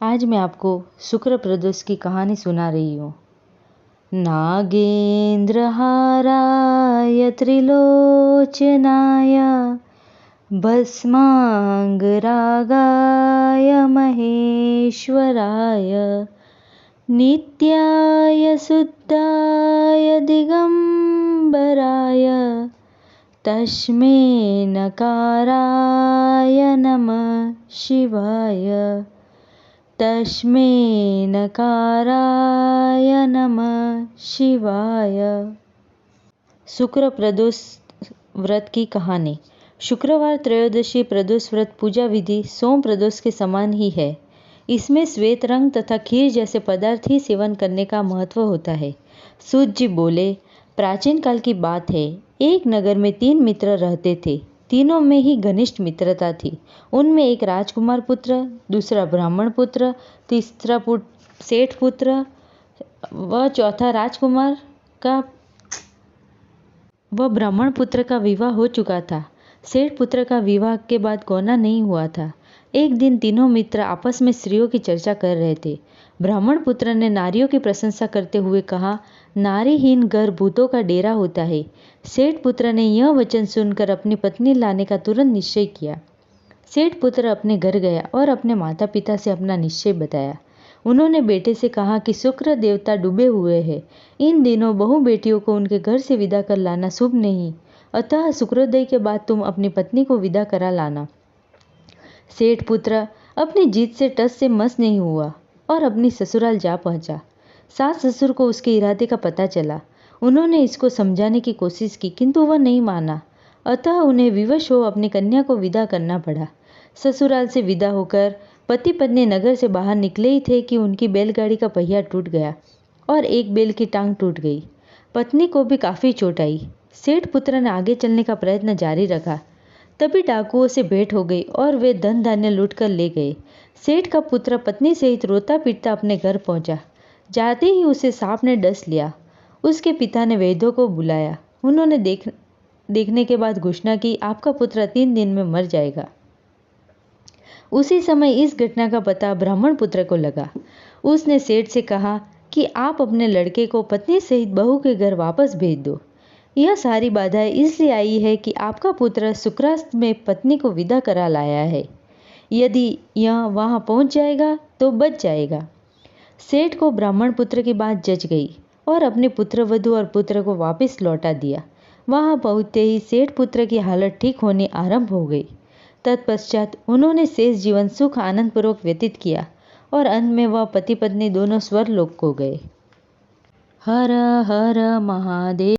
आज मैं आपको शुक्र प्रदोष की कहानी सुना रही हूँ। नागेन्द्रहाराय त्रिलोचनाय भस्मांगरागाय महेश्वराय नित्याय शुद्धाय दिगंबराय तस्मै नकाराय नमः शिवाय तस्मै नकाराय नमः शिवाय। शुक्र प्रदोष व्रत की कहानी। शुक्रवार त्रयोदशी प्रदोष व्रत पूजा विधि सोम प्रदोष के समान ही है। इसमें श्वेत रंग तथा खीर जैसे पदार्थ ही सेवन करने का महत्व होता है। सूत जी बोले, प्राचीन काल की बात है। एक नगर में 3 मित्र रहते थे। तीनों में ही घनिष्ठ मित्रता थी। उनमें एक राजकुमार पुत्र, दूसरा ब्राह्मण पुत्र, तीसरा सेठ पुत्र व चौथा राजकुमार का व ब्राह्मण पुत्र का विवाह हो चुका था। सेठ पुत्र का विवाह के बाद गौना नहीं हुआ था। एक दिन तीनों मित्र आपस में स्त्रियों की चर्चा कर रहे थे। ब्राह्मण पुत्र ने नारियों की प्रशंसा करते हुए कहा, नारीहीन घर भूतों का डेरा होता है। सेठ पुत्र ने यह वचन सुनकर अपनी पत्नी लाने का तुरंत निश्चय किया। सेठ पुत्र अपने घर गया और अपने माता पिता से अपना निश्चय बताया। उन्होंने बेटे से कहा कि शुक्र देवता डूबे हुए हैं। इन दिनों बहू बेटियों को उनके घर से विदा कर लाना शुभ नहीं, अतः शुक्रोदय के बाद तुम अपनी पत्नी को विदा करा लाना। सेठ पुत्र अपनी जीत से टस से मस नहीं हुआ और अपनी ससुराल जा पहुंचा। सास ससुर को उसके इरादे का पता चला। उन्होंने इसको समझाने की कोशिश की, किंतु वह नहीं माना। अतः उन्हें विवश हो अपनी कन्या को विदा करना पड़ा। ससुराल से विदा होकर पति पत्नी नगर से बाहर निकले ही थे कि उनकी बैलगाड़ी का पहिया टूट गया और एक बैल की टांग टूट गई। पत्नी को भी काफ़ी चोट आई। सेठ पुत्र ने आगे चलने का प्रयत्न जारी रखा। तभी डाकुओं से भेंट हो गई और वे धन धान्य लूट कर ले गए। सेठ का पुत्र पत्नी सहित रोता पीटता अपने घर पहुंचा। जाते ही उसे सांप ने डस लिया। उसके पिता ने वैद्यों को बुलाया। उन्होंने देखने के बाद घोषणा की, आपका पुत्र 3 दिन में मर जाएगा। उसी समय इस घटना का पता ब्राह्मण पुत्र को लगा। उसने सेठ से कहा कि आप अपने लड़के को पत्नी सहित बहू के घर वापस भेज दो। यह सारी बाधाएं इसलिए आई है कि आपका पुत्र शुक्रास्त में पत्नी को विदा करा लाया है। यदि यह वहां पहुंच जाएगा तो बच जाएगा। सेठ को ब्राह्मण पुत्र की बात जच गई और अपने पुत्र वधू और पुत्र को वापस लौटा दिया। वहां पहुंचते ही सेठ पुत्र की हालत ठीक होने आरंभ हो गई। तत्पश्चात उन्होंने शेष जीवन सुख आनंद पूर्वक व्यतीत किया और अंत में वह पति पत्नी दोनों स्वर्गलोक को गए। हर हर महादेव।